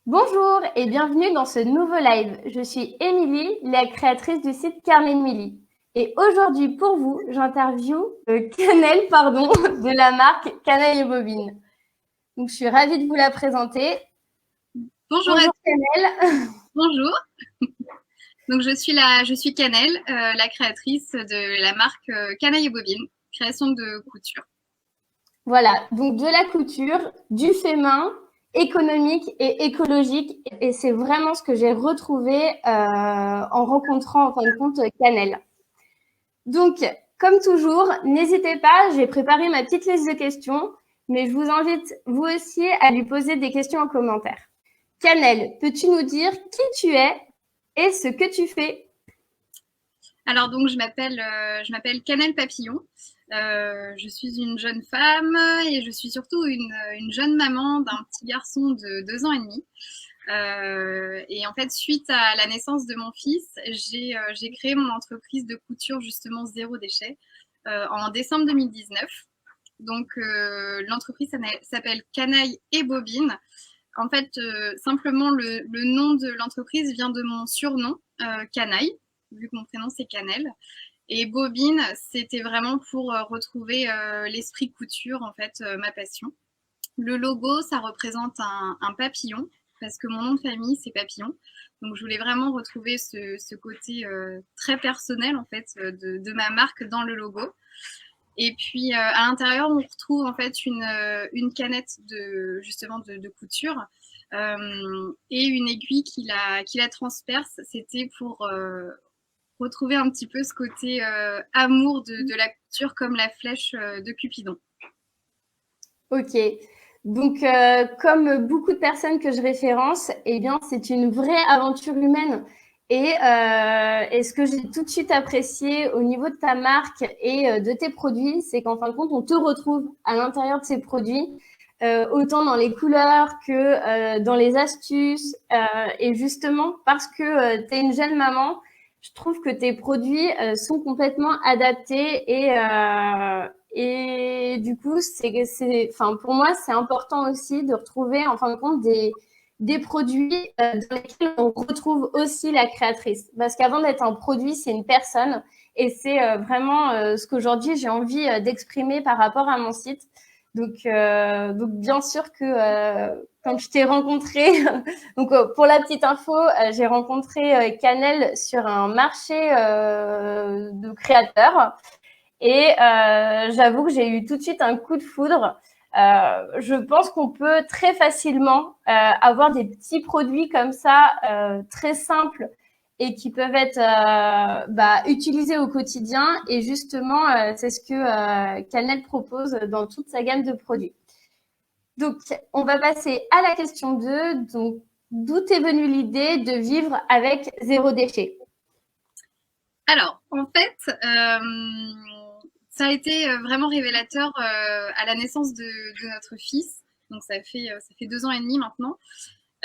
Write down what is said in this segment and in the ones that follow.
Bonjour et bienvenue dans ce nouveau live. Je suis Émilie, la créatrice du site Carnet de Milly. Et aujourd'hui, pour vous, j'interviewe Cannelle, de la marque Canaille et Bobine. Donc, je suis ravie de vous la présenter. Bonjour à Bonjour tous, Cannelle. bonjour. Donc je suis Canel, la créatrice de la marque Canaille et Bobine, création de couture. Voilà, donc de la couture, du fait main, économique et écologique. Et c'est vraiment ce que j'ai retrouvé en rencontrant, en fin de compte, Cannelle. Donc, comme toujours, n'hésitez pas, j'ai préparé ma petite liste de questions, mais je vous invite, vous aussi, à lui poser des questions en commentaire. Cannelle, peux-tu nous dire qui tu es et ce que tu fais? Alors donc je m'appelle Canel Papillon. Je suis une jeune femme et je suis surtout une jeune maman d'un petit garçon de 2 ans et demi. Et en fait, suite à la naissance de mon fils, j'ai créé mon entreprise de couture justement zéro déchet en décembre 2019. Donc l'entreprise s'appelle Canaille et Bobine. En fait, simplement le nom de l'entreprise vient de mon surnom, Canaille, vu que mon prénom c'est Canel. Et Bobine, c'était vraiment pour retrouver l'esprit couture, en fait, ma passion. Le logo, ça représente un papillon, parce que mon nom de famille, c'est Papillon. Donc, je voulais vraiment retrouver ce côté très personnel, en fait, de ma marque dans le logo. Et puis, à l'intérieur, on retrouve en fait une canette justement de couture et une aiguille qui la transperce. C'était pour retrouver un petit peu ce côté amour de la couture comme la flèche de Cupidon. Ok. Donc, comme beaucoup de personnes que je référence, eh bien, c'est une vraie aventure humaine. Et ce que j'ai tout de suite apprécié au niveau de ta marque et de tes produits, c'est qu'en fin de compte, on te retrouve à l'intérieur de ces produits, autant dans les couleurs que dans les astuces. Et justement, parce que tu es une jeune maman, je trouve que tes produits sont complètement adaptés et du coup, enfin, pour moi, c'est important aussi de retrouver, en fin de compte, des produits dans lesquels on retrouve aussi la créatrice. Parce qu'avant d'être un produit, c'est une personne. Et c'est vraiment ce qu'aujourd'hui, j'ai envie d'exprimer par rapport à mon site. Donc bien sûr que quand je t'ai rencontré, donc pour la petite info, j'ai rencontré Canel sur un marché de créateurs. Et j'avoue que j'ai eu tout de suite un coup de foudre. Je pense qu'on peut très facilement avoir des petits produits comme ça, très simples et qui peuvent être utilisés au quotidien. Et justement, c'est ce que Canel propose dans toute sa gamme de produits. Donc, on va passer à la question 2. Donc, d'où est venue l'idée de vivre avec zéro déchet? Alors, en fait, ça a été vraiment révélateur à la naissance de notre fils. Donc, ça fait 2 ans et demi maintenant.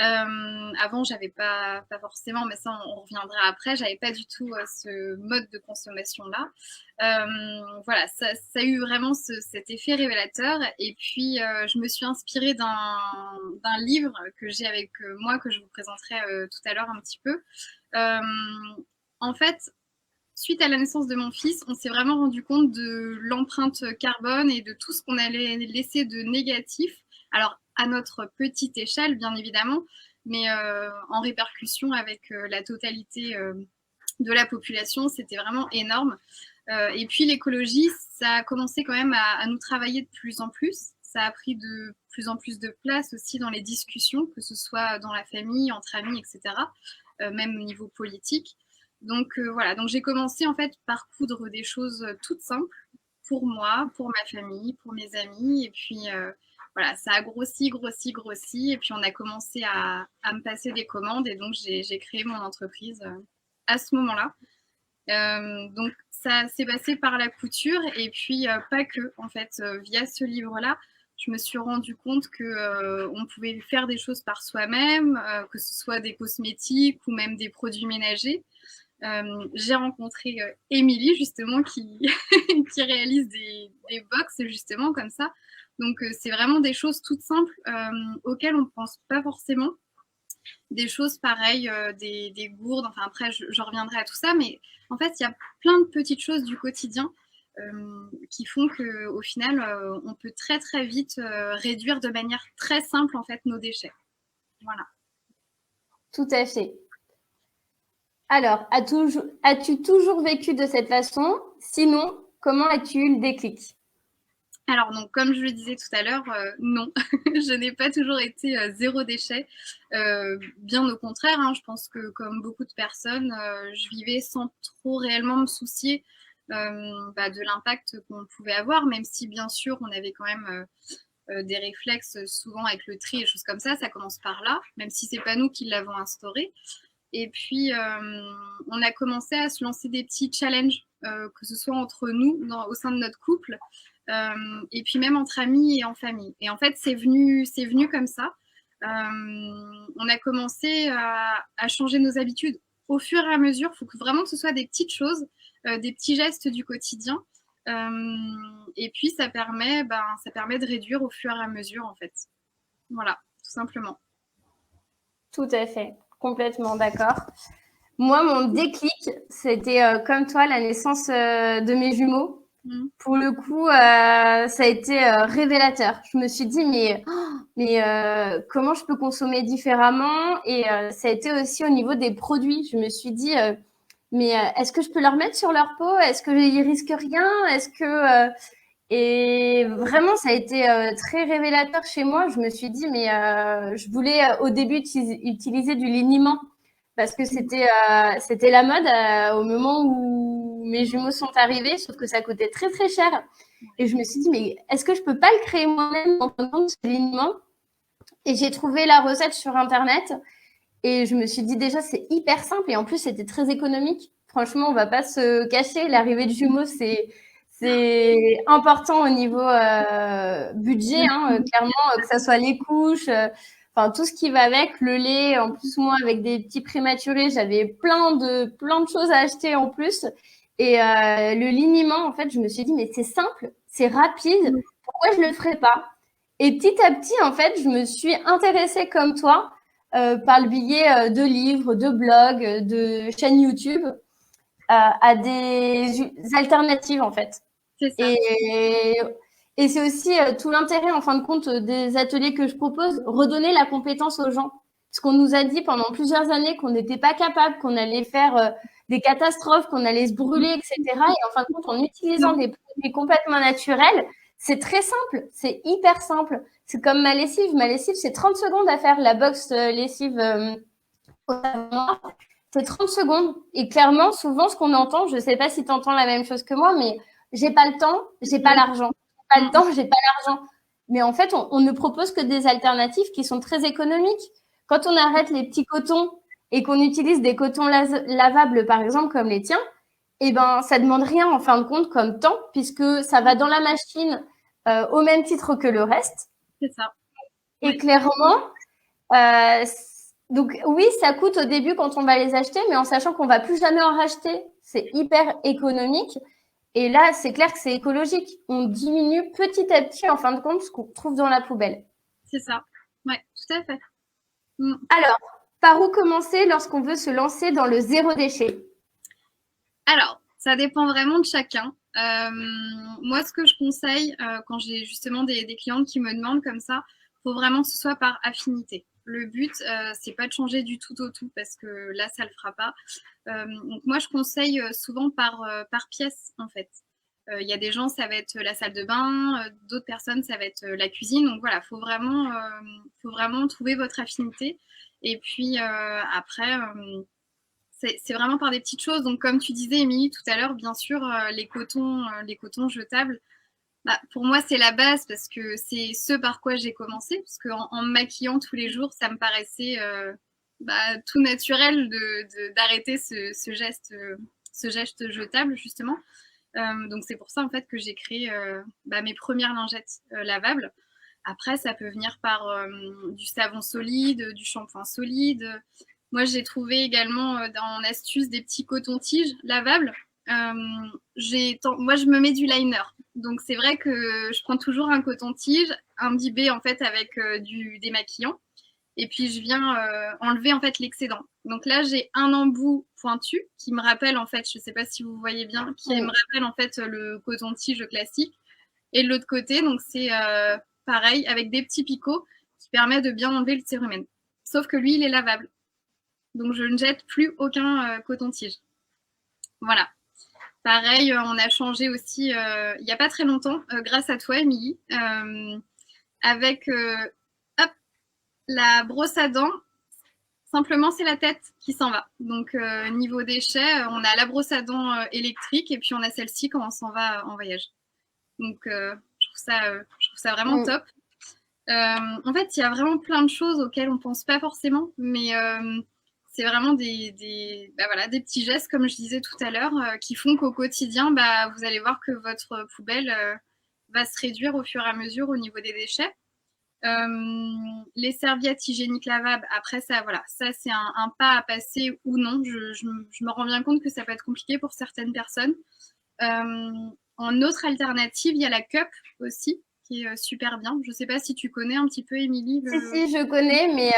Avant, j'avais pas forcément, mais ça, on reviendra après, j'avais pas du tout ce mode de consommation-là. Voilà, ça a eu vraiment cet effet révélateur. Et puis, je me suis inspirée d'un livre que j'ai avec moi, que je vous présenterai tout à l'heure un petit peu. Euh, En fait, suite à la naissance de mon fils, on s'est vraiment rendu compte de l'empreinte carbone et de tout ce qu'on allait laisser de négatif. Alors, à notre petite échelle, bien évidemment, mais en répercussion avec la totalité de la population, c'était vraiment énorme. Et puis l'écologie, ça a commencé quand même à nous travailler de plus en plus. Ça a pris de plus en plus de place aussi dans les discussions, que ce soit dans la famille, entre amis, etc., même au niveau politique. Donc voilà, donc j'ai commencé en fait par coudre des choses toutes simples pour moi, pour ma famille, pour mes amis. Et puis voilà, ça a grossi, grossi, grossi. Et puis on a commencé à me passer des commandes. Et donc j'ai créé mon entreprise à ce moment-là. Donc ça s'est passé par la couture et puis pas que en fait via ce livre-là, je me suis rendu compte que on pouvait faire des choses par soi-même, que ce soit des cosmétiques ou même des produits ménagers. J'ai rencontré Émilie justement qui qui réalise des box justement comme ça. Donc c'est vraiment des choses toutes simples auxquelles on ne pense pas forcément des choses pareilles, des gourdes. Enfin, après, je reviendrai à tout ça, mais en fait, il y a plein de petites choses du quotidien qui font qu'au final, on peut très très vite réduire de manière très simple en fait nos déchets. Voilà. Tout à fait. Alors, as-tu toujours vécu de cette façon? Sinon, comment as-tu eu le déclic? Alors, donc, comme je le disais tout à l'heure, non, je n'ai pas toujours été zéro déchet. Bien au contraire, hein, je pense que comme beaucoup de personnes, je vivais sans trop réellement me soucier de l'impact qu'on pouvait avoir, même si bien sûr on avait quand même des réflexes souvent avec le tri et choses comme ça commence par là, même si c'est pas nous qui l'avons instauré. Et puis, on a commencé à se lancer des petits challenges, que ce soit entre nous, au sein de notre couple, et puis même entre amis et en famille. Et en fait, c'est venu comme ça. On a commencé à changer nos habitudes au fur et à mesure. Il faut que vraiment que ce soit des petites choses, des petits gestes du quotidien. Et puis, ça permet de réduire au fur et à mesure, en fait. Voilà, tout simplement. Tout à fait, complètement d'accord. Moi, mon déclic, c'était comme toi, la naissance de mes jumeaux. Pour le coup, ça a été révélateur. Je me suis dit, mais comment je peux consommer différemment? Et ça a été aussi au niveau des produits. Je me suis dit, mais est-ce que je peux leur mettre sur leur peau? Est-ce qu'ils risquent rien? Est-ce que et vraiment, ça a été très révélateur chez moi. Je me suis dit, mais je voulais au début utiliser du liniment parce que c'était la mode au moment où mes jumeaux sont arrivés, sauf que ça coûtait très très cher. Et je me suis dit, mais est-ce que je peux pas le créer moi-même en prenant ce liniment? Et j'ai trouvé la recette sur Internet. Et je me suis dit déjà, c'est hyper simple et en plus, c'était très économique. Franchement, on va pas se cacher. L'arrivée de jumeaux, c'est important au niveau budget, hein, clairement, que ça soit les couches, enfin tout ce qui va avec, le lait. En plus, moi, avec des petits prématurés, j'avais plein de choses à acheter en plus. Et le liniment, en fait, je me suis dit, mais c'est simple, c'est rapide, pourquoi je le ferais pas? Et petit à petit, en fait, je me suis intéressée comme toi par le biais de livres, de blogs, de chaînes YouTube, à des alternatives, en fait. C'est ça. Et c'est aussi tout l'intérêt, en fin de compte, des ateliers que je propose, redonner la compétence aux gens. Parce qu'on nous a dit pendant plusieurs années qu'on n'était pas capable, qu'on allait faire des catastrophes, qu'on allait se brûler, etc. Et en fin de compte, en utilisant des produits complètement naturels, c'est très simple, c'est hyper simple. C'est comme ma lessive. Ma lessive, c'est 30 secondes à faire la box lessive au savon noir. C'est 30 secondes. Et clairement, souvent, ce qu'on entend, je ne sais pas si tu entends la même chose que moi, mais j'ai pas le temps, j'ai pas l'argent. J'ai pas le temps, j'ai pas l'argent. Mais en fait, on ne propose que des alternatives qui sont très économiques. Quand on arrête les petits cotons et qu'on utilise des cotons lavables, par exemple, comme les tiens, eh ben, ça demande rien en fin de compte comme temps, puisque ça va dans la machine au même titre que le reste. C'est ça. Et clairement, donc oui, ça coûte au début quand on va les acheter, mais en sachant qu'on va plus jamais en racheter, c'est hyper économique. Et là, c'est clair que c'est écologique. On diminue petit à petit, en fin de compte, ce qu'on trouve dans la poubelle. C'est ça. Ouais, tout à fait. Alors, par où commencer lorsqu'on veut se lancer dans le zéro déchet? Alors, ça dépend vraiment de chacun. Moi, ce que je conseille quand j'ai justement des clientes qui me demandent comme ça, faut vraiment que ce soit par affinité. Le but, c'est pas de changer du tout au tout parce que là, ça le fera pas. Donc moi, je conseille souvent par pièce en fait. Il y a des gens, ça va être la salle de bain, d'autres personnes, ça va être la cuisine. Donc voilà, faut vraiment trouver votre affinité. Et puis après, c'est vraiment par des petites choses. Donc comme tu disais, Émilie, tout à l'heure, bien sûr, les cotons jetables. Bah, pour moi, c'est la base parce que c'est ce par quoi j'ai commencé. Parce qu'en me maquillant tous les jours, ça me paraissait tout naturel d'arrêter ce geste jetable, justement. Donc, c'est pour ça, en fait, que j'ai créé mes premières lingettes lavables. Après, ça peut venir par du savon solide, du shampoing solide. Moi, j'ai trouvé également en astuce des petits cotons-tiges lavables. Moi, je me mets du liner. Donc, c'est vrai que je prends toujours un coton-tige imbibé en fait avec du démaquillant. Et puis, je viens enlever en fait l'excédent. Donc là, j'ai un embout pointu qui me rappelle en fait, je ne sais pas si vous voyez bien, qui me rappelle en fait le coton-tige classique. Et de l'autre côté, donc c'est pareil, avec des petits picots qui permettent de bien enlever le cérumen. Sauf que lui, il est lavable. Donc, je ne jette plus aucun coton-tige. Voilà. Pareil, on a changé aussi il n'y a pas très longtemps, grâce à toi, Émilie, avec hop, la brosse à dents. Simplement, c'est la tête qui s'en va. Donc, niveau déchets, on a la brosse à dents électrique et puis on a celle-ci quand on s'en va en voyage. Donc, je trouve ça vraiment top. En fait, il y a vraiment plein de choses auxquelles on ne pense pas forcément, mais c'est vraiment des petits gestes, comme je disais tout à l'heure, qui font qu'au quotidien, vous allez voir que votre poubelle va se réduire au fur et à mesure au niveau des déchets. Les serviettes hygiéniques lavables, après ça, voilà, ça c'est un pas à passer ou non. Je me rends bien compte que ça peut être compliqué pour certaines personnes. En autre alternative, il y a la cup aussi, qui est super bien. Je ne sais pas si tu connais un petit peu, Émilie. Si, je connais, mais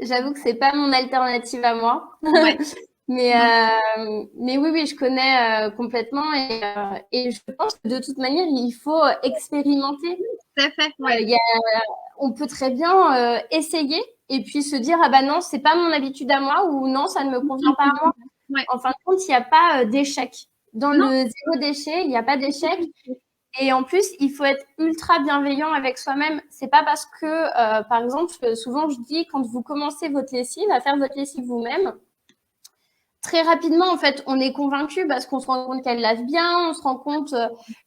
j'avoue que c'est pas mon alternative à moi. Ouais. mais oui, je connais complètement et je pense que de toute manière, il faut expérimenter. Tout à fait. Ouais. On peut très bien essayer et puis se dire ah bah non, c'est pas mon habitude à moi ou non, ça ne me convient pas à moi. Ouais. En fin de compte, il n'y a pas d'échec. Dans le zéro déchet, il n'y a pas d'échec. Et en plus, il faut être ultra bienveillant avec soi-même. C'est pas parce que, par exemple, souvent je dis quand vous commencez votre lessive, à faire votre lessive vous-même, très rapidement, en fait, on est convaincu parce qu'on se rend compte qu'elle lave bien, on se rend compte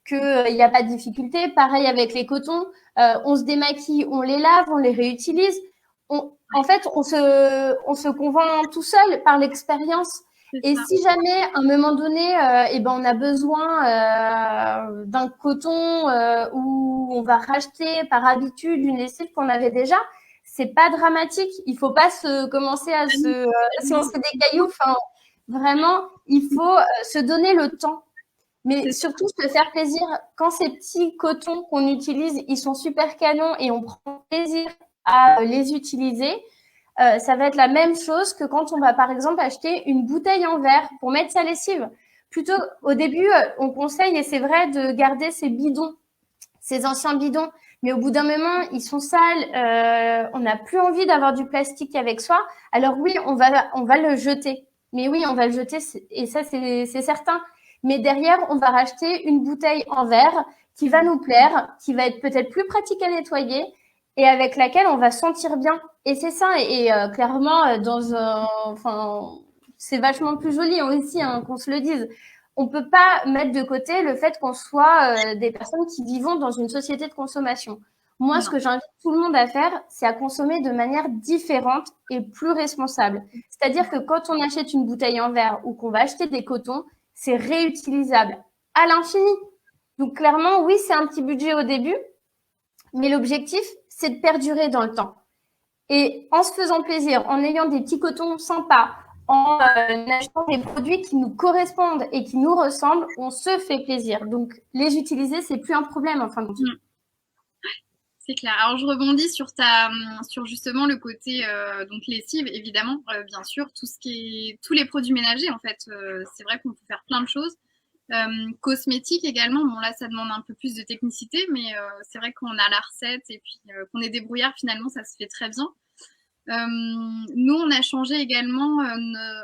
qu'il n'y a pas de difficulté. Pareil avec les cotons, on se démaquille, on les lave, on les réutilise. En fait, on se convainc tout seul par l'expérience. Et si jamais, à un moment donné, on a besoin d'un coton où on va racheter par habitude une lessive qu'on avait déjà, c'est pas dramatique. Il faut pas commencer à se lancer des cailloux. Enfin, vraiment, il faut se donner le temps. Mais surtout, se faire plaisir. Quand ces petits cotons qu'on utilise, ils sont super canons et on prend plaisir à les utiliser, ça va être la même chose que quand on va, par exemple, acheter une bouteille en verre pour mettre sa lessive. Plutôt, au début, on conseille, et c'est vrai, de garder ces bidons, ces anciens bidons. Mais au bout d'un moment, ils sont sales, on n'a plus envie d'avoir du plastique avec soi. Alors oui, on va le jeter. Mais oui, on va le jeter, et ça, c'est certain. Mais derrière, on va racheter une bouteille en verre qui va nous plaire, qui va être peut-être plus pratique à nettoyer et avec laquelle on va sentir bien. Et c'est ça. Et clairement, c'est vachement plus joli aussi, hein, qu'on se le dise. On peut pas mettre de côté le fait qu'on soit des personnes qui vivons dans une société de consommation. Moi, ce que j'invite tout le monde à faire, c'est à consommer de manière différente et plus responsable. C'est-à-dire que quand on achète une bouteille en verre ou qu'on va acheter des cotons, c'est réutilisable à l'infini. Donc clairement, oui, c'est un petit budget au début, mais l'objectif, c'est de perdurer dans le temps. Et en se faisant plaisir, en ayant des petits cotons sympas, en achetant des produits qui nous correspondent et qui nous ressemblent, on se fait plaisir. Donc, les utiliser, c'est plus un problème en fin de compte. C'est clair. Alors, je rebondis sur justement le côté donc lessive, évidemment, bien sûr, tous les produits ménagers, en fait. C'est vrai qu'on peut faire plein de choses. Cosmétiques également. Bon, là, ça demande un peu plus de technicité, mais c'est vrai qu'on a la recette et puis qu'on est débrouillard, finalement, ça se fait très bien. Nous, on a changé également,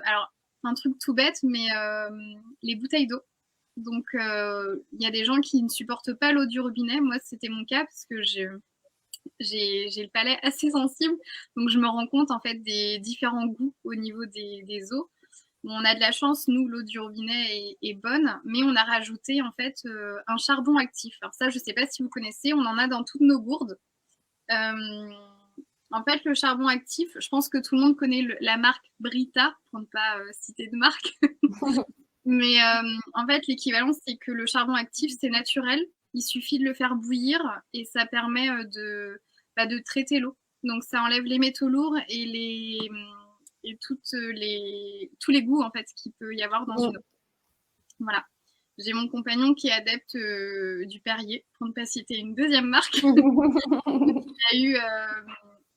alors, un truc tout bête, mais les bouteilles d'eau. Donc, il y a des gens qui ne supportent pas l'eau du robinet. Moi, c'était mon cas parce que j'ai le palais assez sensible. Donc, je me rends compte, en fait, des différents goûts au niveau des eaux. Bon, on a de la chance, nous, l'eau du robinet est bonne, mais on a rajouté, en fait, un charbon actif. Alors ça, je ne sais pas si vous connaissez, on en a dans toutes nos gourdes. En fait, le charbon actif, je pense que tout le monde connaît la marque Brita, pour ne pas citer de marque. Mais en fait, l'équivalent, c'est que le charbon actif, c'est naturel. Il suffit de le faire bouillir et ça permet de traiter l'eau. Donc, ça enlève les métaux lourds et tous les goûts, en fait, qu'il peut y avoir dans une eau. Voilà. J'ai mon compagnon qui est adepte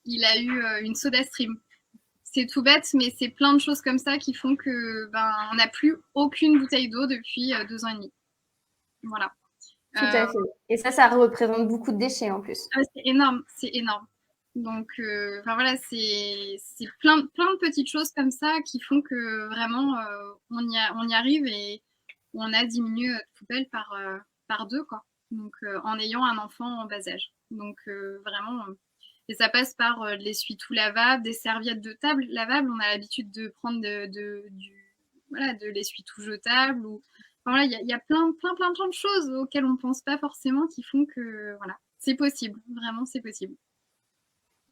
il a eu une soda stream. C'est tout bête, mais c'est plein de choses comme ça qui font que on n'a plus aucune bouteille d'eau depuis 2 ans et demi. Voilà. Tout à fait. Et ça représente beaucoup de déchets en plus. C'est énorme, c'est énorme. Donc, voilà, c'est plein de petites choses comme ça qui font que vraiment on y arrive et on a diminué notre poubelle par 2, quoi. Donc, en ayant un enfant en bas âge. Donc, vraiment, et ça passe par de l'essuie-tout lavable, des serviettes de table lavables. On a l'habitude de prendre de l'essuie-tout jetable. Voilà, il y a plein de choses auxquelles on ne pense pas forcément qui font que, voilà, c'est possible. Vraiment, c'est possible.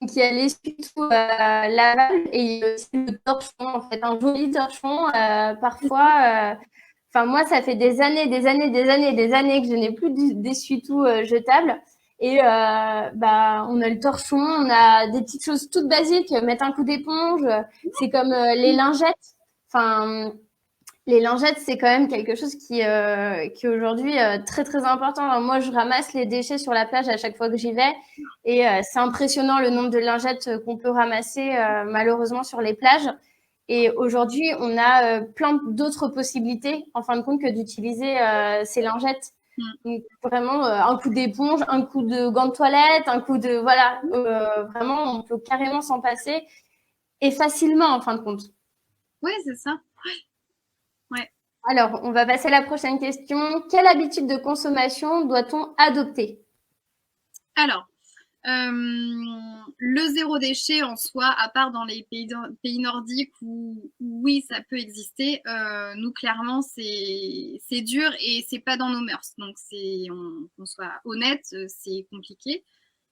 Donc, il y a l'essuie-tout lavable et il y a aussi le torchon, en fait, un joli torchon. Parfois, moi, ça fait des années que je n'ai plus d'essuie-tout jetable. Et on a le torchon, on a des petites choses toutes basiques, mettre un coup d'éponge. C'est comme les lingettes. Enfin, les lingettes, c'est quand même quelque chose qui est aujourd'hui très, très important. Alors, moi, je ramasse les déchets sur la plage à chaque fois que j'y vais. Et c'est impressionnant le nombre de lingettes qu'on peut ramasser malheureusement sur les plages. Et aujourd'hui, on a plein d'autres possibilités, en fin de compte, que d'utiliser ces lingettes. Donc, vraiment, un coup d'éponge, un coup de gant de toilette, un coup de... Voilà, vraiment, on peut carrément s'en passer. Et facilement, en fin de compte. Oui, c'est ça. Ouais. Alors, on va passer à la prochaine question. Quelle habitude de consommation doit-on adopter? Alors, le zéro déchet en soi, à part dans les pays nordiques où oui, ça peut exister, nous, clairement, c'est dur et c'est pas dans nos mœurs. Donc, qu'on soit honnête, c'est compliqué.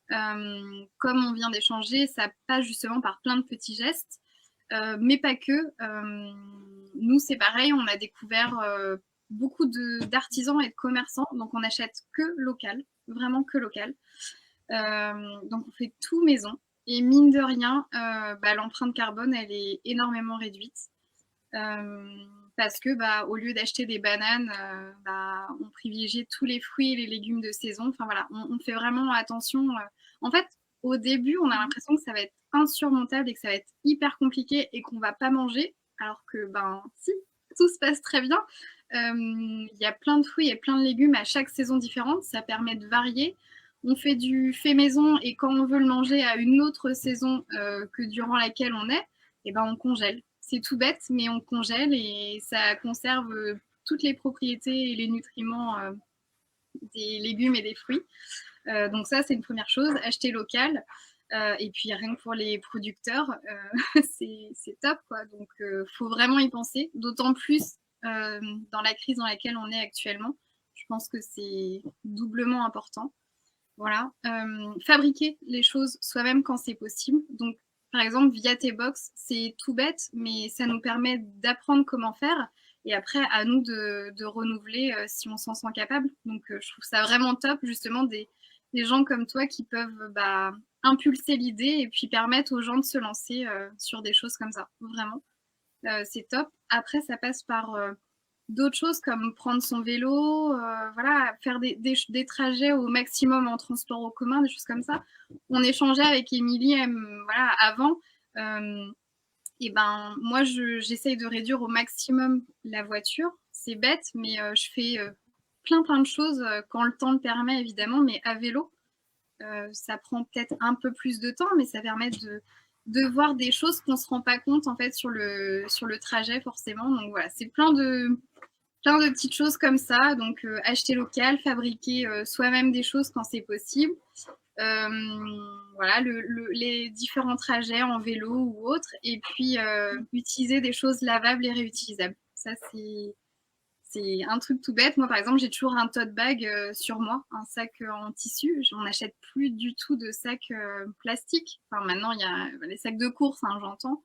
Comme on vient d'échanger, ça passe justement par plein de petits gestes, mais pas que. Nous, c'est pareil, on a découvert beaucoup d'artisans et de commerçants, donc on achète que local, vraiment que local. Donc on fait tout maison. Et mine de rien, l'empreinte carbone, elle est énormément réduite. Parce que au lieu d'acheter des bananes, on privilégie tous les fruits et les légumes de saison. Enfin voilà, on fait vraiment attention. En fait, au début, on a l'impression que ça va être insurmontable et que ça va être hyper compliqué et qu'on va pas manger, alors que si, tout se passe très bien. Il y a plein de fruits et plein de légumes à chaque saison différente. Ça permet de varier. On fait du fait maison et quand on veut le manger à une autre saison que durant laquelle on est, on congèle. C'est tout bête, mais on congèle et ça conserve toutes les propriétés et les nutriments des légumes et des fruits. Donc ça, c'est une première chose, acheter local. Et puis rien que pour les producteurs, c'est top, quoi. Donc faut vraiment y penser, d'autant plus dans la crise dans laquelle on est actuellement. Je pense que c'est doublement important. Voilà. Fabriquer les choses soi-même quand c'est possible. Donc, par exemple, via T-Box, c'est tout bête, mais ça nous permet d'apprendre comment faire. Et après, à nous de renouveler si on s'en sent capable. Donc, je trouve ça vraiment top, justement, des gens comme toi qui peuvent impulser l'idée et puis permettre aux gens de se lancer sur des choses comme ça. Vraiment, c'est top. Après, ça passe par d'autres choses comme prendre son vélo, voilà, faire des trajets au maximum en transport en commun, des choses comme ça. On échangeait avec Émilie voilà, avant. Moi, j'essaye de réduire au maximum la voiture. C'est bête, mais je fais plein de choses quand le temps le permet, évidemment, mais à vélo. Ça prend peut-être un peu plus de temps, mais ça permet de voir des choses qu'on ne se rend pas compte en fait sur le trajet forcément. Donc voilà, c'est plein de petites choses comme ça. Donc acheter local, fabriquer soi-même des choses quand c'est possible. Voilà, les différents trajets en vélo ou autre. Et puis utiliser des choses lavables et réutilisables. Ça, c'est un truc tout bête. Moi, par exemple, j'ai toujours un tote bag sur moi, un sac en tissu. On n'achète plus du tout de sacs plastiques. Enfin, maintenant, il y a les sacs de course, hein, j'entends.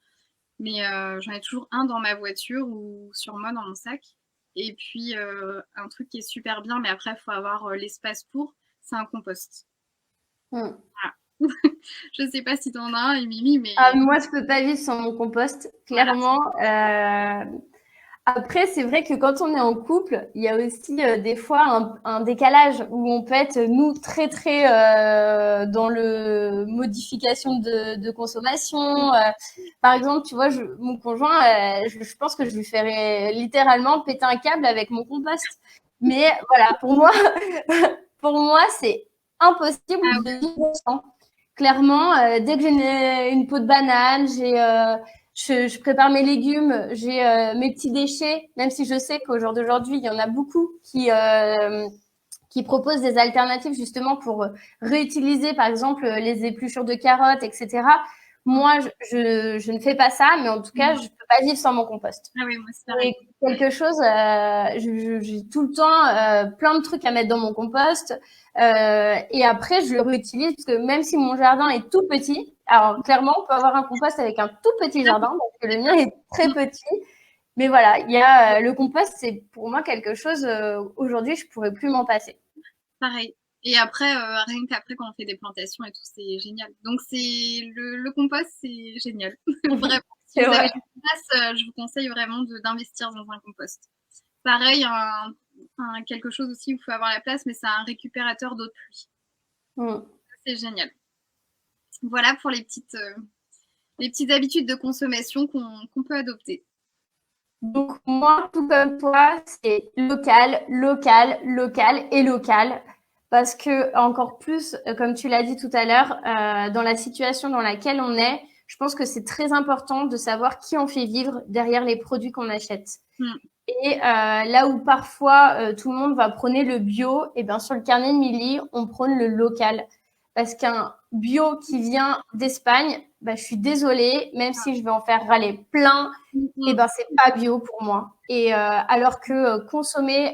Mais j'en ai toujours un dans ma voiture ou sur moi dans mon sac. Et puis, un truc qui est super bien, mais après, il faut avoir l'espace pour, c'est un compost. Voilà. Je ne sais pas si tu en as un, Émilie, mais... Moi, je ne peux pas vivre sans mon compost, clairement. Voilà. Après, c'est vrai que quand on est en couple, il y a aussi des fois un décalage où on peut être, nous, très, très dans le modification de consommation. Par exemple, tu vois, mon conjoint, je pense que je lui ferais littéralement péter un câble avec mon compost. Mais voilà, pour moi, c'est impossible de vivre sans. Clairement, dès que j'ai une peau de banane, je prépare mes légumes, j'ai mes petits déchets, même si je sais qu'au jour d'aujourd'hui, il y en a beaucoup qui proposent des alternatives justement pour réutiliser, par exemple, les épluchures de carottes, etc. Moi, je ne fais pas ça, mais en tout cas, je peux pas vivre sans mon compost. Ah oui, moi c'est pareil. C'est quelque chose, j'ai tout le temps plein de trucs à mettre dans mon compost. Et après, je le réutilise parce que même si mon jardin est tout petit, alors clairement, on peut avoir un compost avec un tout petit jardin, parce que le mien est très petit. Mais voilà, il y a le compost, c'est pour moi quelque chose, aujourd'hui, je pourrais plus m'en passer. Pareil. Et après, rien qu'après, quand on fait des plantations et tout, c'est génial. Donc, le compost, c'est génial. Vraiment. Si vous avez une place, je vous conseille vraiment d'investir dans un compost. Pareil, quelque chose aussi où il faut avoir la place, mais c'est un récupérateur d'eau de pluie. C'est génial. Voilà pour les petites habitudes de consommation qu'on peut adopter. Donc moi, tout comme toi, c'est local, local, local et local. Parce que encore plus, comme tu l'as dit tout à l'heure, dans la situation dans laquelle on est, je pense que c'est très important de savoir qui on fait vivre derrière les produits qu'on achète. Et là où parfois tout le monde va prôner le bio, et bien sur le carnet de Milly, on prône le local. Parce qu'un bio qui vient d'Espagne, bah, je suis désolée, même si je vais en faire râler plein, et ben c'est pas bio pour moi. Et alors que consommer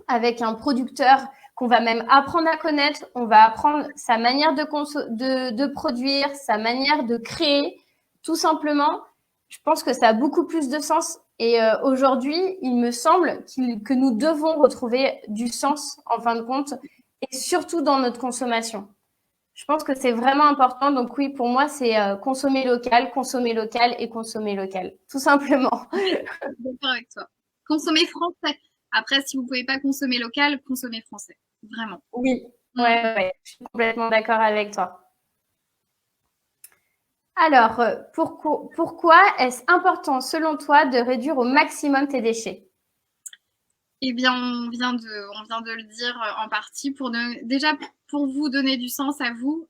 avec un producteur qu'on va même apprendre à connaître, on va apprendre sa manière de produire, sa manière de créer, tout simplement. Je pense que ça a beaucoup plus de sens. Et aujourd'hui, il me semble que nous devons retrouver du sens, en fin de compte, et surtout dans notre consommation. Je pense que c'est vraiment important. Donc oui, pour moi, c'est consommer local et consommer local, tout simplement. Je suis d'accord avec toi. Consommer français. Après, si vous ne pouvez pas consommer local, consommez français. Vraiment. Oui, ouais, je suis complètement d'accord avec toi. Alors, pourquoi est-ce important, selon toi, de réduire au maximum tes déchets? Eh bien, on vient de le dire en partie déjà pour vous donner du sens à vous.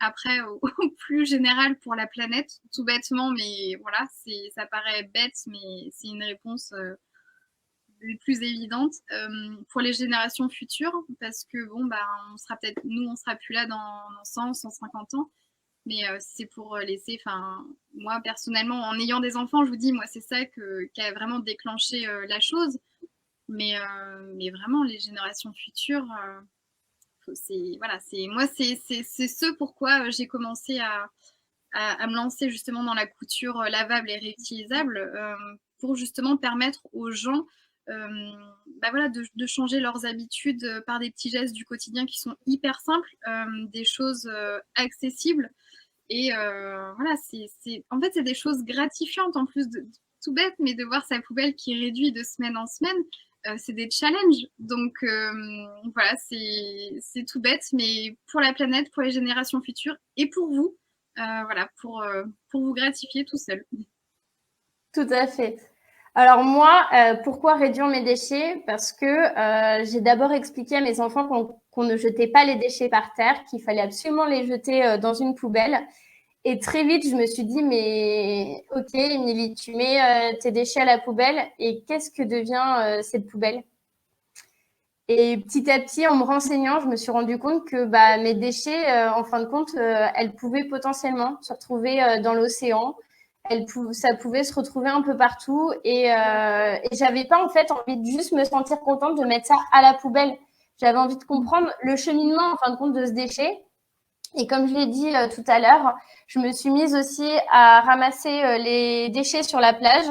Après, au plus général pour la planète, tout bêtement, mais voilà, ça paraît bête, mais c'est une réponse les plus évidentes pour les générations futures, parce que bon, bah, on sera plus là dans 100, 150 ans. Mais c'est pour laisser, enfin, moi personnellement, en ayant des enfants, je vous dis, moi, c'est ça qui a vraiment déclenché la chose. Mais vraiment, les générations futures, moi, c'est ce pourquoi j'ai commencé à me lancer justement dans la couture lavable et réutilisable pour justement permettre aux gens voilà, de changer leurs habitudes par des petits gestes du quotidien qui sont hyper simples, des choses accessibles. Et voilà, en fait, c'est des choses gratifiantes en plus de tout bête, mais de voir sa poubelle qui réduit de semaine en semaine, c'est des challenges. Donc voilà, c'est tout bête, mais pour la planète, pour les générations futures et pour vous, voilà, pour vous gratifier tout seul. Tout à fait. Alors moi, pourquoi réduire mes déchets? Parce que j'ai d'abord expliqué à mes enfants qu'on ne jetait pas les déchets par terre, qu'il fallait absolument les jeter dans une poubelle. Et très vite, je me suis dit, mais ok, Émilie, tu mets tes déchets à la poubelle et qu'est-ce que devient cette poubelle? Et petit à petit, en me renseignant, je me suis rendu compte que bah, mes déchets, en fin de compte, elles pouvaient potentiellement se retrouver dans l'océan. Ça pouvait se retrouver un peu partout. Et j'avais pas en fait envie de juste me sentir contente de mettre ça à la poubelle. J'avais envie de comprendre le cheminement, en fin de compte, de ce déchet. Et comme je l'ai dit tout à l'heure, je me suis mise aussi à ramasser les déchets sur la plage.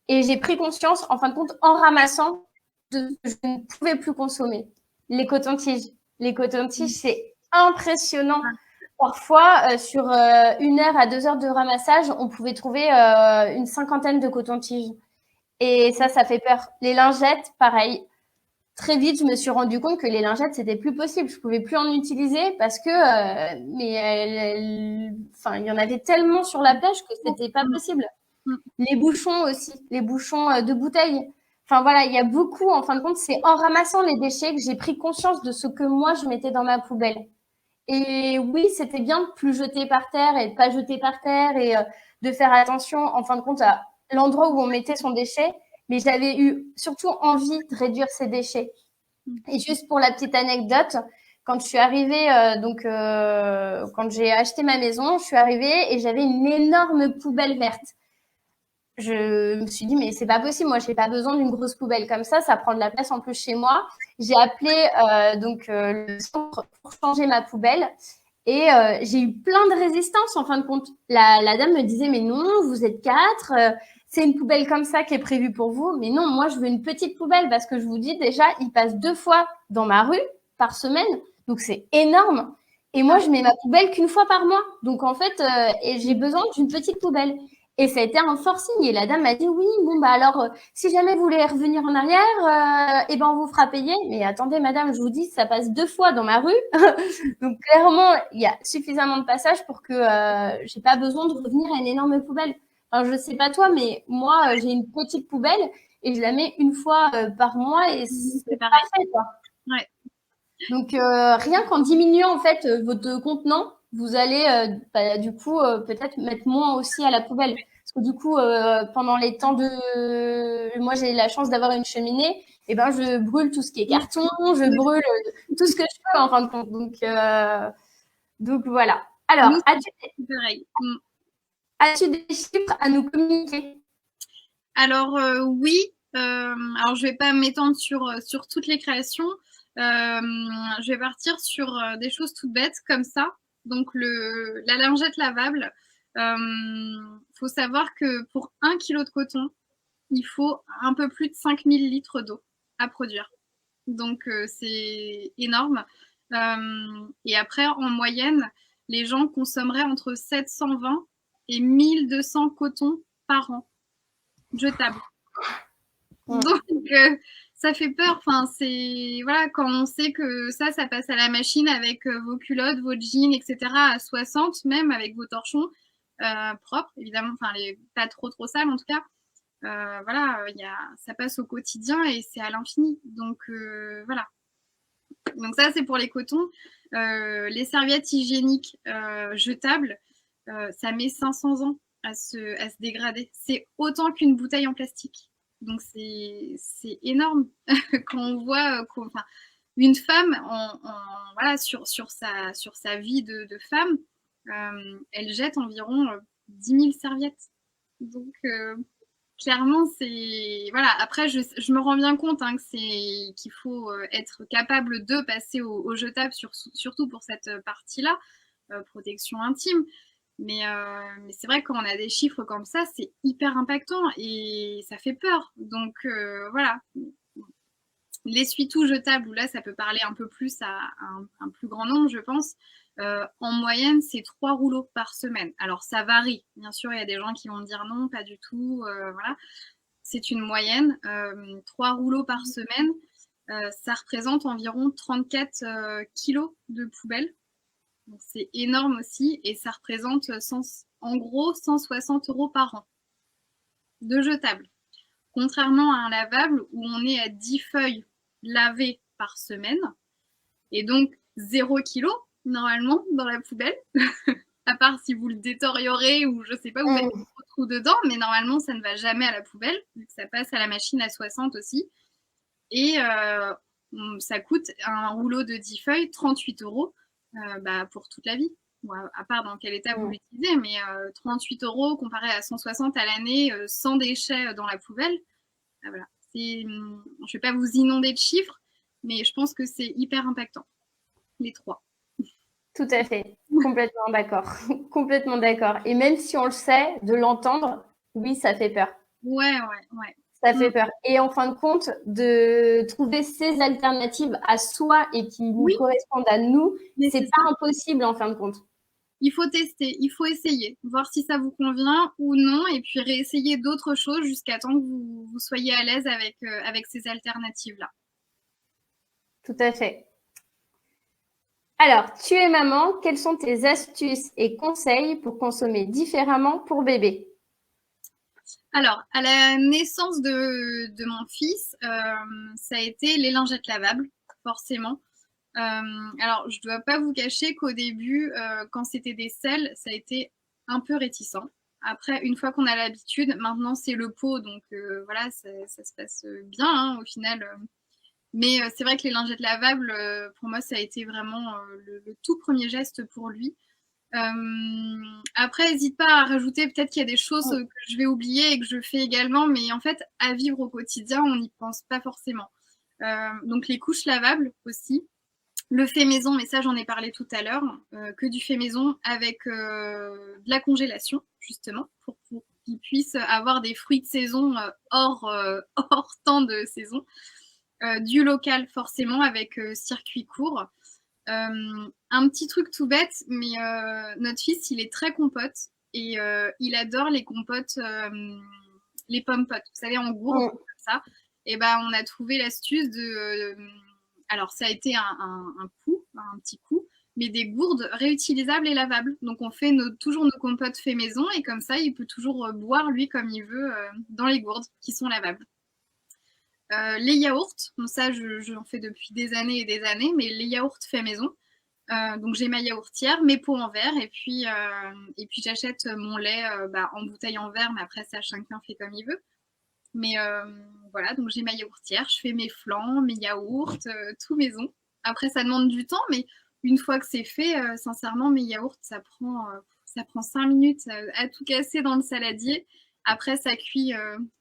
Et j'ai pris conscience, en fin de compte, en ramassant, de ce que je ne pouvais plus consommer. Les cotons-tiges. Les cotons-tiges, c'est impressionnant. Parfois, sur 1 heure à 2 heures de ramassage, on pouvait trouver une cinquantaine de cotons-tiges. Et ça fait peur. Les lingettes, pareil. Très vite, je me suis rendu compte que les lingettes, c'était plus possible. Je pouvais plus en utiliser parce que, enfin, il y en avait tellement sur la plage que c'était pas possible. Les bouchons aussi, les bouchons de bouteilles. Enfin voilà, il y a beaucoup, en fin de compte, c'est en ramassant les déchets que j'ai pris conscience de ce que moi je mettais dans ma poubelle. Et oui, c'était bien de plus jeter par terre et de pas jeter par terre et de faire attention, en fin de compte, à l'endroit où on mettait son déchet. Mais j'avais eu surtout envie de réduire ces déchets. Et juste pour la petite anecdote, quand je suis arrivée, quand j'ai acheté ma maison, je suis arrivée et j'avais une énorme poubelle verte. Je me suis dit, mais c'est pas possible, moi, j'ai pas besoin d'une grosse poubelle comme ça prend de la place en plus chez moi. J'ai appelé le centre pour changer ma poubelle et j'ai eu plein de résistance en fin de compte. La dame me disait, mais non, vous êtes 4, c'est une poubelle comme ça qui est prévue pour vous. Mais non, moi, je veux une petite poubelle parce que je vous dis déjà, il passe 2 fois dans ma rue par semaine, donc c'est énorme. Et moi, je mets ma poubelle qu'une fois par mois. Donc en fait, et j'ai besoin d'une petite poubelle. Et ça a été un forcing. Et la dame m'a dit, oui, bon, bah alors, si jamais vous voulez revenir en arrière, eh ben, on vous fera payer. Mais attendez, madame, je vous dis, ça passe 2 fois dans ma rue. Donc, clairement, il y a suffisamment de passages pour que j'ai pas besoin de revenir à une énorme poubelle. Alors, je sais pas toi, mais moi, j'ai une petite poubelle et je la mets une fois par mois et c'est parfait, quoi. Ouais. Donc, rien qu'en diminuant, en fait, votre contenant, vous allez, du coup, peut-être mettre moins aussi à la poubelle. Parce que du coup, pendant les temps de... Moi, j'ai la chance d'avoir une cheminée. Et ben, je brûle tout ce qui est carton, je brûle tout ce que je peux, en fin de compte. Donc voilà. Alors, as-tu des chiffres à nous communiquer? Alors, oui. Alors, je vais pas m'étendre sur toutes les créations. Je vais partir sur des choses toutes bêtes comme ça. Donc, la lingette lavable, faut savoir que pour 1 kg de coton, il faut un peu plus de 5000 litres d'eau à produire. Donc, c'est énorme. Et après, en moyenne, les gens consommeraient entre 720 et 1200 cotons par an jetables. Donc, ça fait peur. Enfin, c'est voilà, quand on sait que ça passe à la machine avec vos culottes, vos jeans, etc. à 60, même avec vos torchons propres, évidemment, enfin pas trop sales en tout cas. Voilà, ça passe au quotidien et c'est à l'infini. Donc voilà. Donc ça, c'est pour les cotons. Les serviettes hygiéniques jetables, ça met 500 ans à se dégrader. C'est autant qu'une bouteille en plastique. Donc c'est énorme quand on voit une femme voilà, sur sa vie de femme, elle jette environ 10 000 serviettes. Donc clairement, c'est voilà. Après, je me rends bien compte qu'il faut être capable de passer au jetable, surtout pour cette partie-là, protection intime. Mais c'est vrai que quand on a des chiffres comme ça, c'est hyper impactant et ça fait peur. Donc voilà. L'essuie-tout jetable, où là, ça peut parler un peu plus à un plus grand nombre, je pense. En moyenne, c'est 3 rouleaux par semaine. Alors, ça varie. Bien sûr, il y a des gens qui vont me dire non, pas du tout. Voilà. C'est une moyenne. 3 rouleaux par semaine, ça représente environ 34 kilos de poubelle. Donc, c'est énorme aussi. Et ça représente en gros 160 € par an de jetable. Contrairement à un lavable où on est à 10 feuilles lavées par semaine. Et donc, 0 kg normalement dans la poubelle. À part si vous le détériorez ou je sais pas, vous mettez un trou dedans, mais normalement ça ne va jamais à la poubelle, vu que ça passe à la machine à 60 aussi. Et ça coûte un rouleau de 10 feuilles 38 € pour toute la vie. Bon, à part dans quel état vous l'utilisez, mais 38 € comparé à 160 à l'année sans déchets dans la poubelle. Voilà. Je ne vais pas vous inonder de chiffres, mais je pense que c'est hyper impactant, les 3. Tout à fait, complètement d'accord. Complètement d'accord. Et même si on le sait, de l'entendre, oui, ça fait peur. Ouais. Ça fait peur. Et en fin de compte, de trouver ces alternatives à soi et qui nous correspondent à nous, c'est pas impossible en fin de compte. il faut tester, il faut essayer, voir si ça vous convient ou non, et puis réessayer d'autres choses jusqu'à temps que vous soyez à l'aise avec ces alternatives-là. Tout à fait. Alors, tu es maman, quelles sont tes astuces et conseils pour consommer différemment pour bébé? Alors, à la naissance de mon fils, ça a été les lingettes lavables, forcément. Alors, je ne dois pas vous cacher qu'au début, quand c'était des selles, ça a été un peu réticent. Après, une fois qu'on a l'habitude, maintenant c'est le pot, donc voilà, ça se passe bien hein, au final. Mais c'est vrai que les lingettes lavables, pour moi, ça a été vraiment le tout premier geste pour lui. Après, n'hésite pas à rajouter, peut-être qu'il y a des choses que je vais oublier et que je fais également, mais en fait, à vivre au quotidien, on n'y pense pas forcément. Donc les couches lavables aussi. Le fait maison, mais ça j'en ai parlé tout à l'heure, que du fait maison avec de la congélation, justement, pour qu'ils puissent avoir des fruits de saison hors temps de saison. Du local, forcément, avec circuit court. Un petit truc tout bête, mais notre fils, il est très compote et il adore les compotes, les pommes potes, vous savez, en gourde, comme ça. Et ben, on a trouvé l'astuce de... alors, ça a été un petit coup, mais des gourdes réutilisables et lavables. Donc, on fait toujours nos compotes fait maison et comme ça, il peut toujours boire, lui, comme il veut, dans les gourdes qui sont lavables. Les yaourts, bon, ça, j'en fais depuis des années, mais les yaourts fait maison. Donc, j'ai ma yaourtière, mes pots en verre et puis j'achète mon lait en bouteille en verre, mais après, ça, chacun fait comme il veut. Mais voilà, donc j'ai ma yaourtière, je fais mes flancs, mes yaourts, tout maison. Après, ça demande du temps, mais une fois que c'est fait, sincèrement, mes yaourts, ça prend 5 minutes à tout casser dans le saladier. Après, ça cuit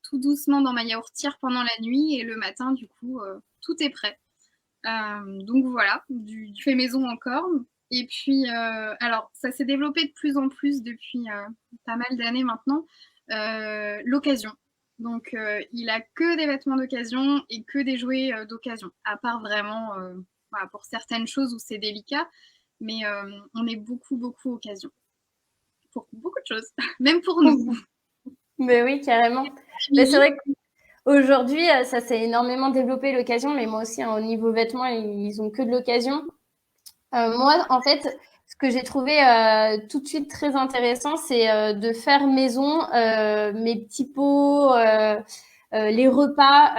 tout doucement dans ma yaourtière pendant la nuit et le matin, du coup, tout est prêt. Donc voilà, du fait maison encore. Et puis, alors, ça s'est développé de plus en plus depuis pas mal d'années maintenant, l'occasion. Donc, il a que des vêtements d'occasion et que des jouets d'occasion, à part vraiment voilà, pour certaines choses où c'est délicat, mais on est beaucoup, beaucoup occasion. Pour beaucoup de choses, même pour nous. Mais oui, carrément. Mais c'est vrai qu'aujourd'hui, ça s'est énormément développé l'occasion, mais moi aussi, hein, au niveau vêtements, ils ont que de l'occasion. Moi, en fait, ce que j'ai trouvé tout de suite très intéressant, c'est de faire maison mes petits pots, les repas.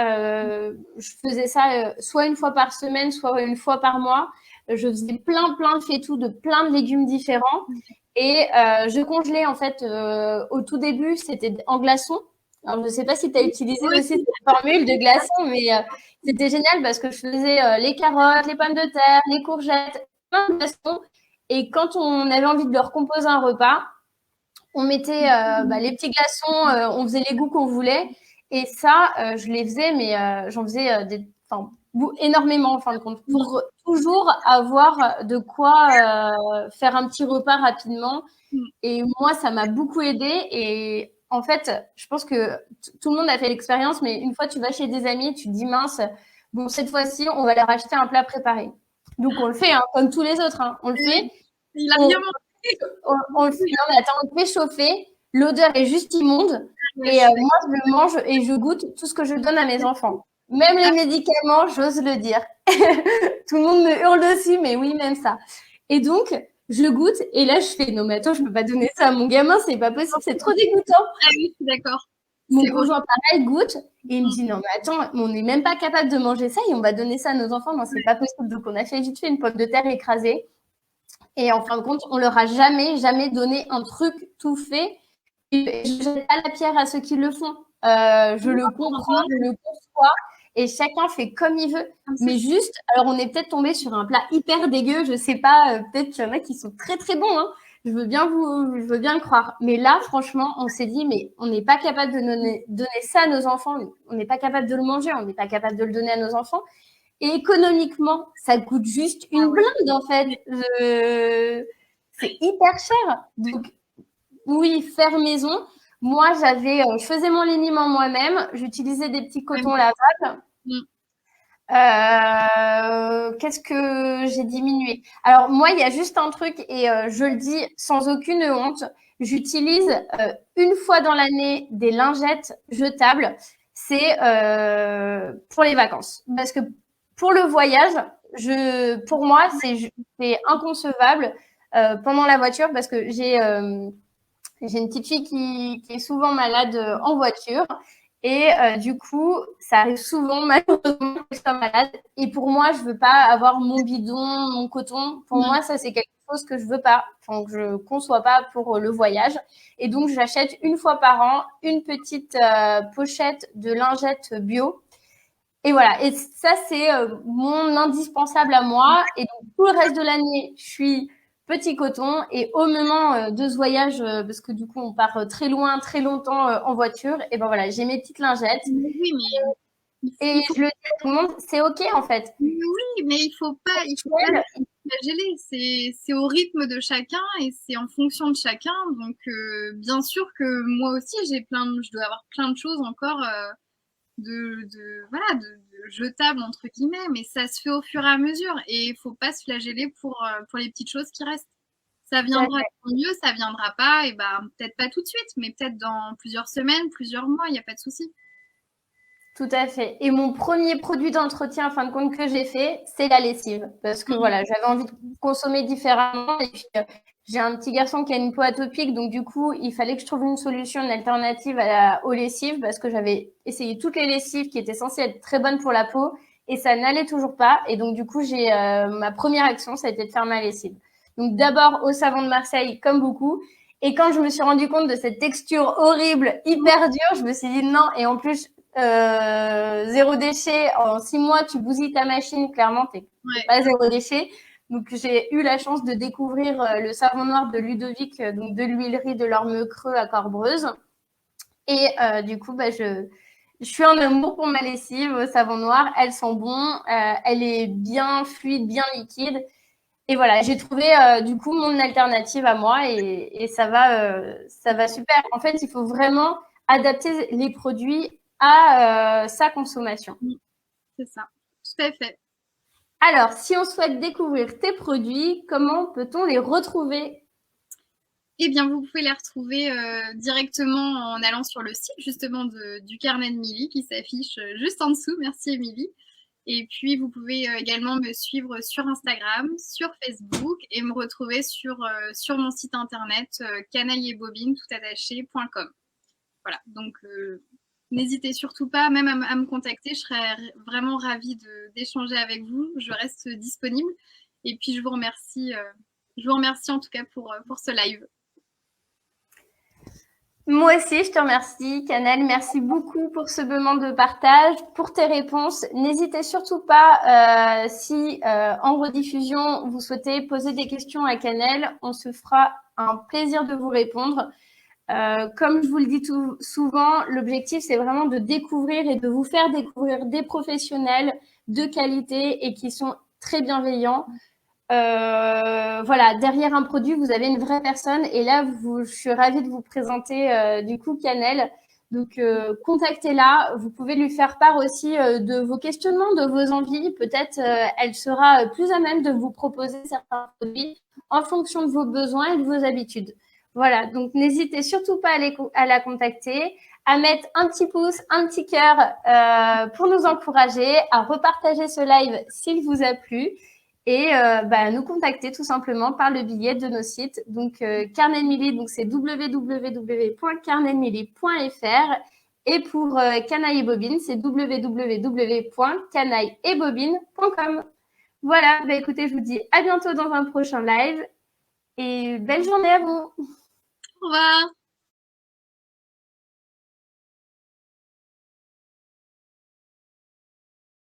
Je faisais ça soit une fois par semaine, soit une fois par mois. Je faisais plein de faitout de plein de légumes différents. Et je congelais, en fait, au tout début, c'était en glaçons. Alors, je ne sais pas si tu as utilisé aussi cette formule de glaçons, mais c'était génial parce que je faisais les carottes, les pommes de terre, les courgettes, plein de glaçons. Et quand on avait envie de leur composer un repas, on mettait les petits glaçons, on faisait les goûts qu'on voulait. Et ça, je les faisais, mais j'en faisais énormément en fin de compte, pour toujours avoir de quoi faire un petit repas rapidement. Et moi, ça m'a beaucoup aidée. Et en fait, je pense que tout le monde a fait l'expérience, mais une fois tu vas chez des amis, tu te dis mince, bon, cette fois-ci, on va leur acheter un plat préparé. Donc on le fait, hein, comme tous les autres, hein, on le fait. Il a bien mangé. On le fait. Non, mais attends, on le fait chauffer. L'odeur est juste immonde. Et moi, je le mange et je goûte tout ce que je donne à mes enfants. Même les médicaments, j'ose le dire. Tout le monde me hurle dessus, mais oui, même ça. Et donc, je goûte et là, je fais non, mais attends, je peux pas donner ça à mon gamin, c'est pas possible, c'est trop dégoûtant. Ah oui, je suis d'accord. Mon conjoint, pareil, goûte et il me dit non, mais attends, on n'est même pas capable de manger ça et on va donner ça à nos enfants. Non, c'est pas possible. Donc, on a fait vite fait une pomme de terre écrasée. Et en fin de compte, on leur a jamais donné un truc tout fait. Et je jette pas la pierre à ceux qui le font. Je le comprends, je le conçois. Et chacun fait comme il veut. Mais juste, alors on est peut-être tombé sur un plat hyper dégueu, je sais pas, peut-être qu'il y en a qui sont très très bons, hein. Je veux bien le croire. Mais là, franchement, on s'est dit, mais on n'est pas capable de donner ça à nos enfants. On n'est pas capable de le manger, on n'est pas capable de le donner à nos enfants. Et économiquement, ça coûte juste une blinde, en fait. C'est hyper cher. Donc, oui, faire maison. Moi, je faisais mon liniment moi-même. J'utilisais des petits cotons lavables. Qu'est-ce que j'ai diminué? Alors moi, il y a juste un truc et je le dis sans aucune honte. J'utilise une fois dans l'année des lingettes jetables. C'est pour les vacances. Parce que pour le voyage, pour moi, c'est inconcevable pendant la voiture parce que j'ai une petite fille qui est souvent malade en voiture. Et du coup, ça arrive souvent, malheureusement, que je sois malade. Et pour moi, je veux pas avoir mon bidon, mon coton. Pour moi, ça, c'est quelque chose que je veux pas, enfin, que je conçois pas pour le voyage. Et donc, j'achète une fois par an une petite pochette de lingettes bio. Et voilà. Et ça, c'est mon indispensable à moi. Et donc, tout le reste de l'année, je suis petit coton. Et au moment de ce voyage, parce que du coup, on part très loin, très longtemps en voiture, et ben voilà, j'ai mes petites lingettes. Oui, mais Et je le dis à tout le monde, c'est OK en fait. oui, mais il faut pas flageller. C'est au rythme de chacun et c'est en fonction de chacun. Donc, bien sûr que moi aussi, je dois avoir plein de choses encore voilà, de jetables entre guillemets, mais ça se fait au fur et à mesure et il faut pas se flageller pour les petites choses qui restent. Ça viendra tant mieux, ça viendra pas, et ben peut-être pas tout de suite, mais peut-être dans plusieurs semaines, plusieurs mois, il n'y a pas de souci. Tout à fait. Et mon premier produit d'entretien, en fin de compte, que j'ai fait, c'est la lessive. Parce que voilà, j'avais envie de consommer différemment. Et puis, j'ai un petit garçon qui a une peau atopique. Donc, du coup, il fallait que je trouve une solution, une alternative aux lessives. Parce que j'avais essayé toutes les lessives qui étaient censées être très bonnes pour la peau. Et ça n'allait toujours pas. Et donc, du coup, ma première action, ça a été de faire ma lessive. Donc, d'abord au savon de Marseille, comme beaucoup. Et quand je me suis rendu compte de cette texture horrible, hyper dure, je me suis dit non. Et en plus, zéro déchet, en 6 mois, tu bousilles ta machine, clairement, t'es pas zéro déchet. Donc, j'ai eu la chance de découvrir le savon noir de Ludovic, donc de l'huilerie de l'Orme Creux à Corbreuse. Et du coup, je suis en amour pour ma lessive au savon noir. Elle sent bon, elle est bien fluide, bien liquide. Et voilà, j'ai trouvé du coup mon alternative à moi et ça va super. En fait, il faut vraiment adapter les produits à sa consommation. C'est ça, tout à fait. Alors, si on souhaite découvrir tes produits, comment peut-on les retrouver? Eh bien, vous pouvez les retrouver directement en allant sur le site justement du carnet de Milly qui s'affiche juste en dessous. Merci Émilie. Et puis, vous pouvez également me suivre sur Instagram, sur Facebook et me retrouver sur mon site internet canaillebobine.com. Voilà, donc n'hésitez surtout pas même à me contacter, je serais vraiment ravie d'échanger avec vous, je reste disponible. Et puis, je vous remercie en tout cas pour ce live. Moi aussi, je te remercie, Canel. Merci beaucoup pour ce moment de partage, pour tes réponses. N'hésitez surtout pas, si en rediffusion, vous souhaitez poser des questions à Canel, on se fera un plaisir de vous répondre. Comme je vous le dis souvent, l'objectif, c'est vraiment de découvrir et de vous faire découvrir des professionnels de qualité et qui sont très bienveillants. Voilà, derrière un produit, vous avez une vraie personne. Et là, je suis ravie de vous présenter du coup Canel. Donc, contactez-la. Vous pouvez lui faire part aussi de vos questionnements, de vos envies. Peut-être elle sera plus à même de vous proposer certains produits en fonction de vos besoins et de vos habitudes. Voilà, donc n'hésitez surtout pas à la contacter, à mettre un petit pouce, un petit cœur pour nous encourager, à repartager ce live s'il vous a plu et nous contacter tout simplement par le billet de nos sites. Donc, Carnet de Milly, donc c'est www.carnetdemilly.fr et pour Canaille et Bobine, c'est www.canailleetbobine.com. Voilà, écoutez, je vous dis à bientôt dans un prochain live et belle journée à vous. Au revoir.